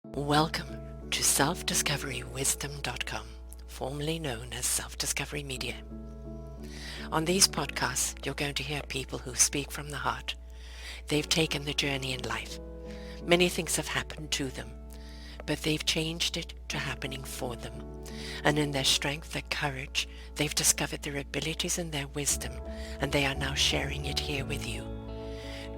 Welcome to self-discoverywisdom.com, formerly known as Self-Discovery Media. On these podcasts, you're going to hear people who speak from the heart. They've taken the journey in life. Many things have happened to them, but they've changed it to happening for them. And in their strength, their courage, they've discovered their abilities and their wisdom, and they are now sharing it here with you.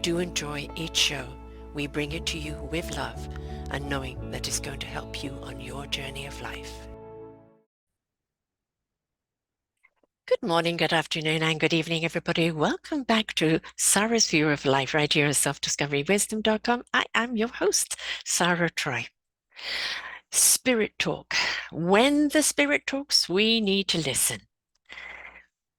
Do enjoy each show. We bring it to you with love and knowing that it's going to help you on your journey of life. Good morning, good afternoon, and good evening, everybody. Welcome back to Sarah's View of Life right here at selfdiscoverywisdom.com. I am your host, Sarah Troy. Spirit Talk. When the Spirit talks, we need to listen.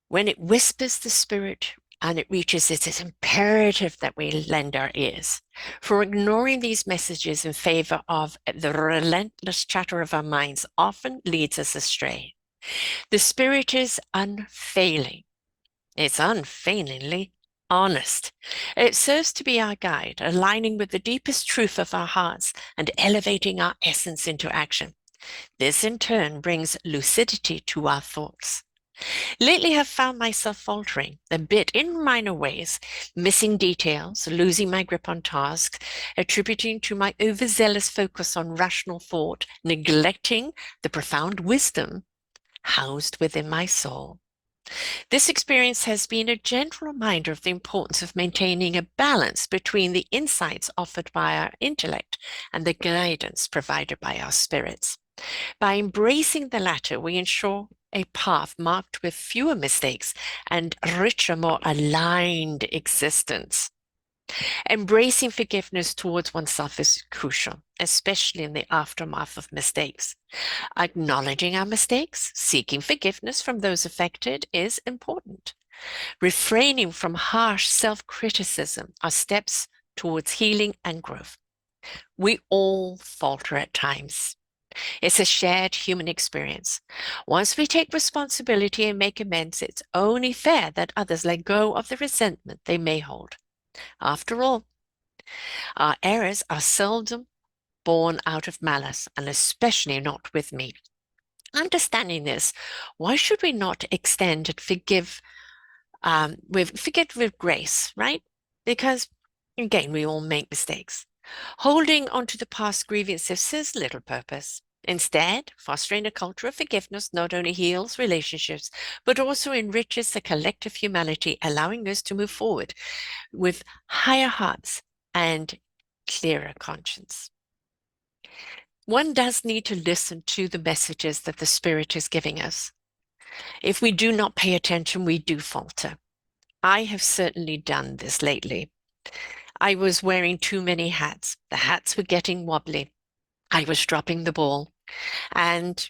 When it whispers the Spirit, and it reaches it is imperative that we lend our ears. For ignoring these messages in favor of the relentless chatter of our minds often leads us astray. The Spirit is unfailing. It's unfailingly honest. It serves to be our guide, aligning with the deepest truth of our hearts and elevating our essence into action. This in turn brings lucidity to our thoughts. Lately, I've found myself faltering a bit in minor ways, missing details, losing my grip on tasks, attributing to my overzealous focus on rational thought, neglecting the profound wisdom housed within my soul. This experience has been a gentle reminder of the importance of maintaining a balance between the insights offered by our intellect and the guidance provided by our spirits. By embracing the latter, we ensure a path marked with fewer mistakes and richer, more aligned existence. Embracing forgiveness towards oneself is crucial, especially in the aftermath of mistakes. Acknowledging our mistakes, seeking forgiveness from those affected is important. Refraining from harsh self-criticism are steps towards healing and growth. We all falter at times. It's a shared human experience. Once we take responsibility and make amends, it's only fair that others let go of the resentment they may hold. After all, our errors are seldom born out of malice, and especially not with me. Understanding this, why should we not extend and forgive with grace, right? Because again, we all make mistakes. Holding on to the past grievances serves little purpose. Instead, fostering a culture of forgiveness not only heals relationships, but also enriches the collective humanity, allowing us to move forward with higher hearts and clearer conscience. One does need to listen to the messages that the Spirit is giving us. If we do not pay attention, we do falter. I have certainly done this lately. I was wearing too many hats. The hats were getting wobbly. I was dropping the ball, and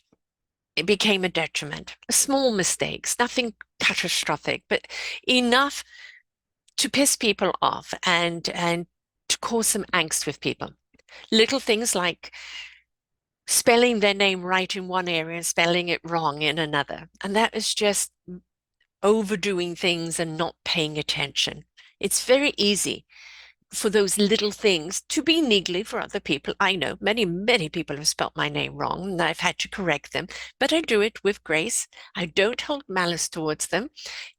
it became a detriment. Small mistakes, nothing catastrophic, but enough to piss people off and to cause some angst with people. Little things like spelling their name right in one area and spelling it wrong in another. And that is just overdoing things and not paying attention. It's very easy for those little things to be niggly for other people. I know many people have spelt my name wrong and I've had to correct them, but I do it with grace. I don't hold malice towards them.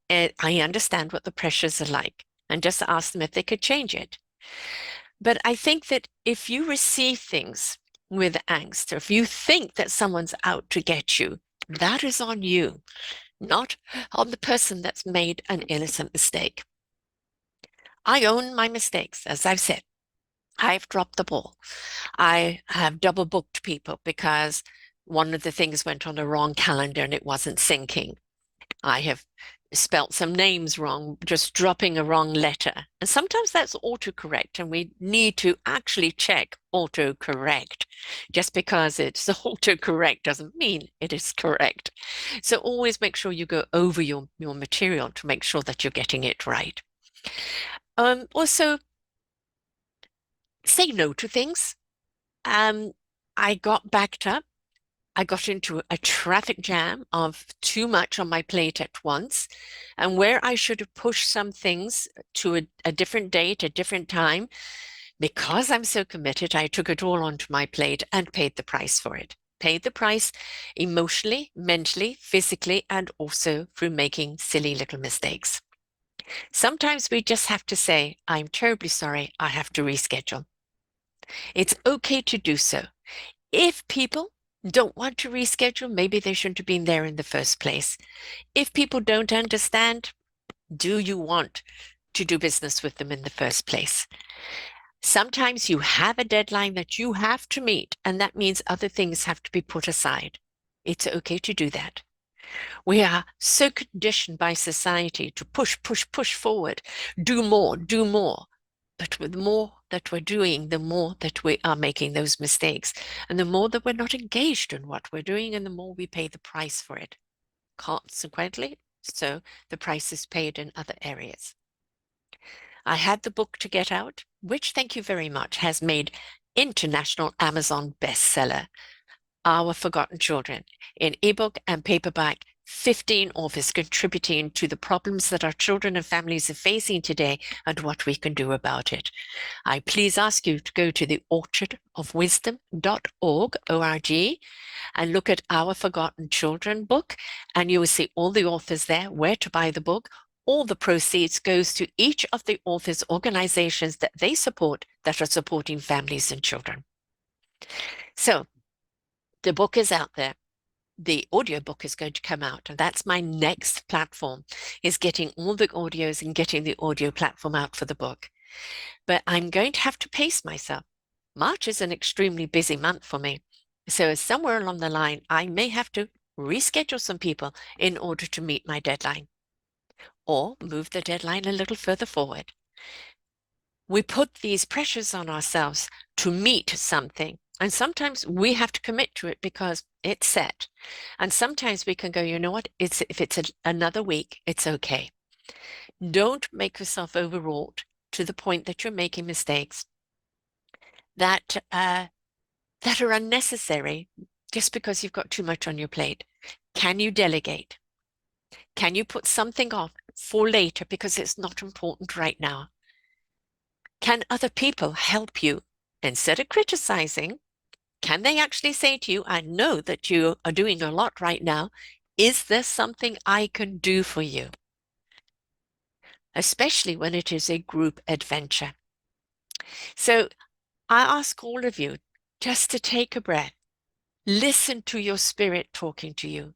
And I understand what the pressures are like and just ask them if they could change it. But I think that if you receive things with angst, or if you think that someone's out to get you, that is on you, not on the person that's made an innocent mistake. I own my mistakes, as I've said. I've dropped the ball. I have double booked people because one of the things went on the wrong calendar and it wasn't syncing. I have spelt some names wrong, just dropping a wrong letter. And sometimes that's autocorrect, and we need to actually check autocorrect. Just because it's autocorrect doesn't mean it is correct. So always make sure you go over your material to make sure that you're getting it right. Also, say no to things. I got backed up. I got into a traffic jam of too much on my plate at once. And where I should have pushed some things to a different date, a different time, Because I'm so committed, I took it all onto my plate and paid the price for it. Paid the price emotionally, mentally, physically, and also through making silly little mistakes. Sometimes we just have to say, I'm terribly sorry, I have to reschedule. It's okay to do so. If people don't want to reschedule, maybe they shouldn't have been there in the first place. If people don't understand, do you want to do business with them in the first place? Sometimes you have a deadline that you have to meet, and that means other things have to be put aside. It's okay to do that. We are so conditioned by society to push, push, push forward, do more, do more. But with more that we're doing, the more that we are making those mistakes, and the more that we're not engaged in what we're doing, and the more we pay the price for it. Consequently, so the price is paid in other areas. I had the book to get out, which, thank you very much, has made international Amazon bestseller, Our Forgotten Children, in ebook and paperback. 15 authors contributing to the problems that our children and families are facing today and what we can do about it. I please ask you to go to the orchardofwisdom.org, O-R-G, and look at Our Forgotten Children book, and you will see all the authors there, where to buy the book. All the proceeds goes to each of the authors' organizations that they support that are supporting families and children. So the book is out there. The audiobook is going to come out, and that's my next platform, is getting all the audios and getting the audio platform out for the book. But I'm going to have to pace myself. March is an extremely busy month for me. So somewhere along the line, I may have to reschedule some people in order to meet my deadline, or move the deadline a little further forward. We put these pressures on ourselves to meet something, and sometimes we have to commit to it because it's set. And sometimes we can go, you know what, if it's another week, it's okay. Don't make yourself overwrought to the point that you're making mistakes that are unnecessary just because you've got too much on your plate. Can you delegate? Can you put something off for later because it's not important right now? Can other people help you? Instead of criticizing, can they actually say to you, I know that you are doing a lot right now. Is there something I can do for you? Especially when it is a group adventure. So I ask all of you just to take a breath. Listen to your spirit talking to you,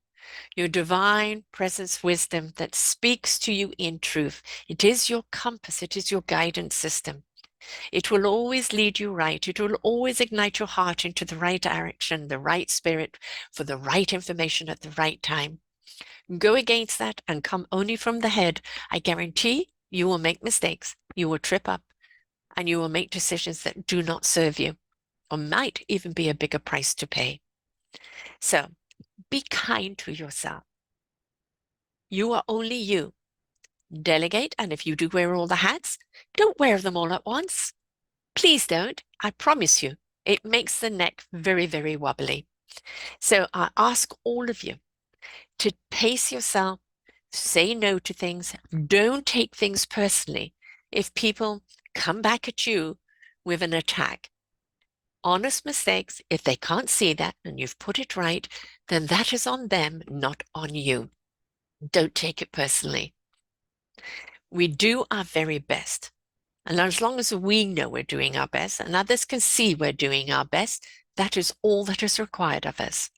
your divine presence wisdom that speaks to you in truth. It is your compass. It is your guidance system. It will always lead you right. It will always ignite your heart into the right direction, the right spirit for the right information at the right time. Go against that and come only from the head. I guarantee you will make mistakes. You will trip up and you will make decisions that do not serve you or might even be a bigger price to pay. So be kind to yourself. You are only you. Delegate, and if you do wear all the hats, don't wear them all at once. Please don't. I promise you, it makes the neck very, very wobbly. So I ask all of you to pace yourself, say no to things, don't take things personally. If people come back at you with an attack, honest mistakes, if they can't see that and you've put it right, then that is on them, not on you. Don't take it personally. We do our very best. And as long as we know we're doing our best and others can see we're doing our best, that is all that is required of us.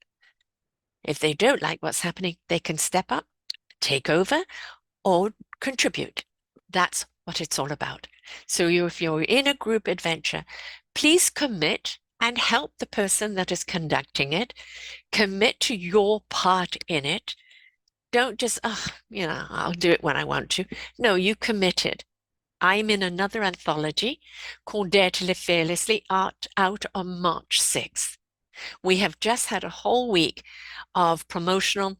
If they don't like what's happening, they can step up, take over, or contribute. That's what it's all about. So if you're in a group adventure, please commit and help the person that is conducting it. Commit to your part in it. Don't just, I'll do it when I want to. No, you committed. I'm in another anthology called Dare to Live Fearlessly, out on March 6th. We have just had a whole week of promotional,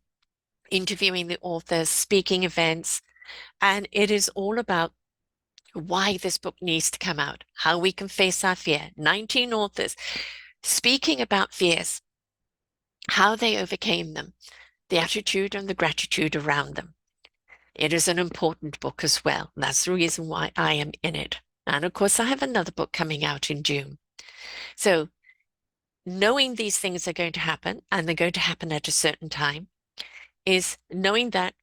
interviewing the authors, speaking events, and it is all about why this book needs to come out, how we can face our fear. 19 authors speaking about fears, how they overcame them, the attitude and the gratitude around them. It is an important book as well. That's the reason why I am in it. And of course, I have another book coming out in June. So knowing these things are going to happen and they're going to happen at a certain time is knowing that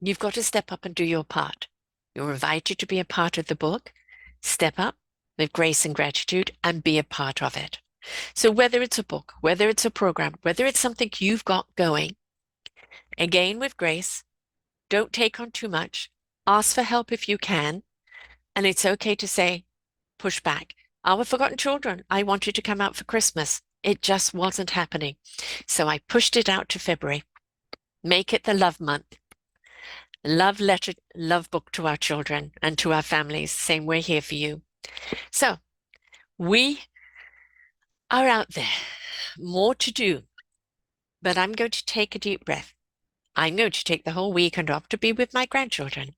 you've got to step up and do your part. You're invited to be a part of the book. Step up with grace and gratitude and be a part of it. So whether it's a book, whether it's a program, whether it's something you've got going, again with grace, don't take on too much. Ask for help if you can. And it's okay to say, push back. Our Forgotten Children, I wanted to come out for Christmas. It just wasn't happening. So I pushed it out to February. Make it the love month. Love letter, love book to our children and to our families. Same, we're here for you. So we are out there. More to do. But I'm going to take a deep breath. I'm going to take the whole weekend off to be with my grandchildren.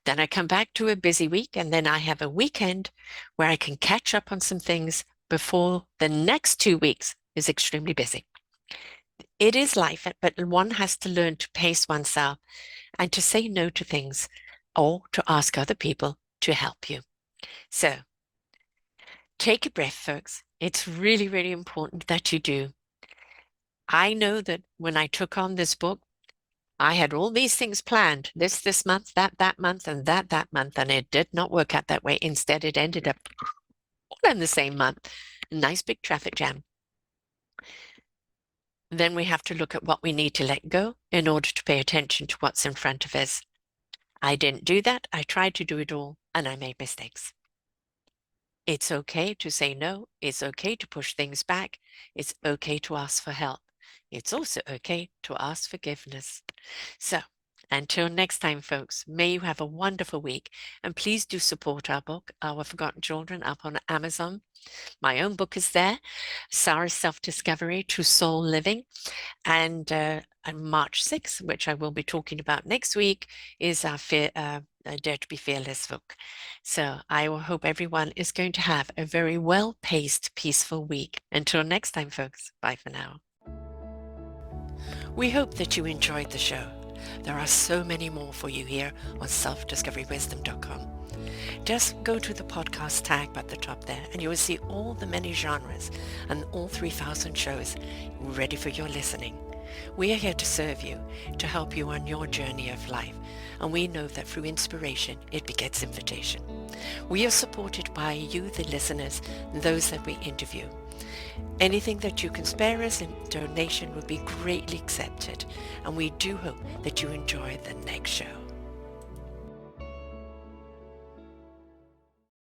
Then I come back to a busy week, and then I have a weekend where I can catch up on some things before the next 2 weeks is extremely busy. It is life, but one has to learn to pace oneself and to say no to things or to ask other people to help you. So take a breath, folks. It's really, really important that you do. I know that when I took on this book, I had all these things planned, this month, that month, and that month, and it did not work out that way. Instead, it ended up all in the same month. A nice big traffic jam. Then we have to look at what we need to let go in order to pay attention to what's in front of us. I didn't do that. I tried to do it all, and I made mistakes. It's okay to say no. It's okay to push things back. It's okay to ask for help. It's also okay to ask forgiveness. So, until next time, folks, may you have a wonderful week. And please do support our book, Our Forgotten Children, up on Amazon. My own book is there, Sarah's Self-Discovery to Soul Living. And on March 6th, which I will be talking about next week, is our Dare to be Fearless book. So I will hope everyone is going to have a very well-paced, peaceful week. Until next time, folks, bye for now. We hope that you enjoyed the show. There are so many more for you here on selfdiscoverywisdom.com. Just go to the podcast tag at the top there and you will see all the many genres and all 3,000 shows ready for your listening. We are here to serve you, to help you on your journey of life, and we know that through inspiration, it begets invitation. We are supported by you, the listeners, and those that we interview. Anything that you can spare us in donation would be greatly accepted, and we do hope that you enjoy the next show.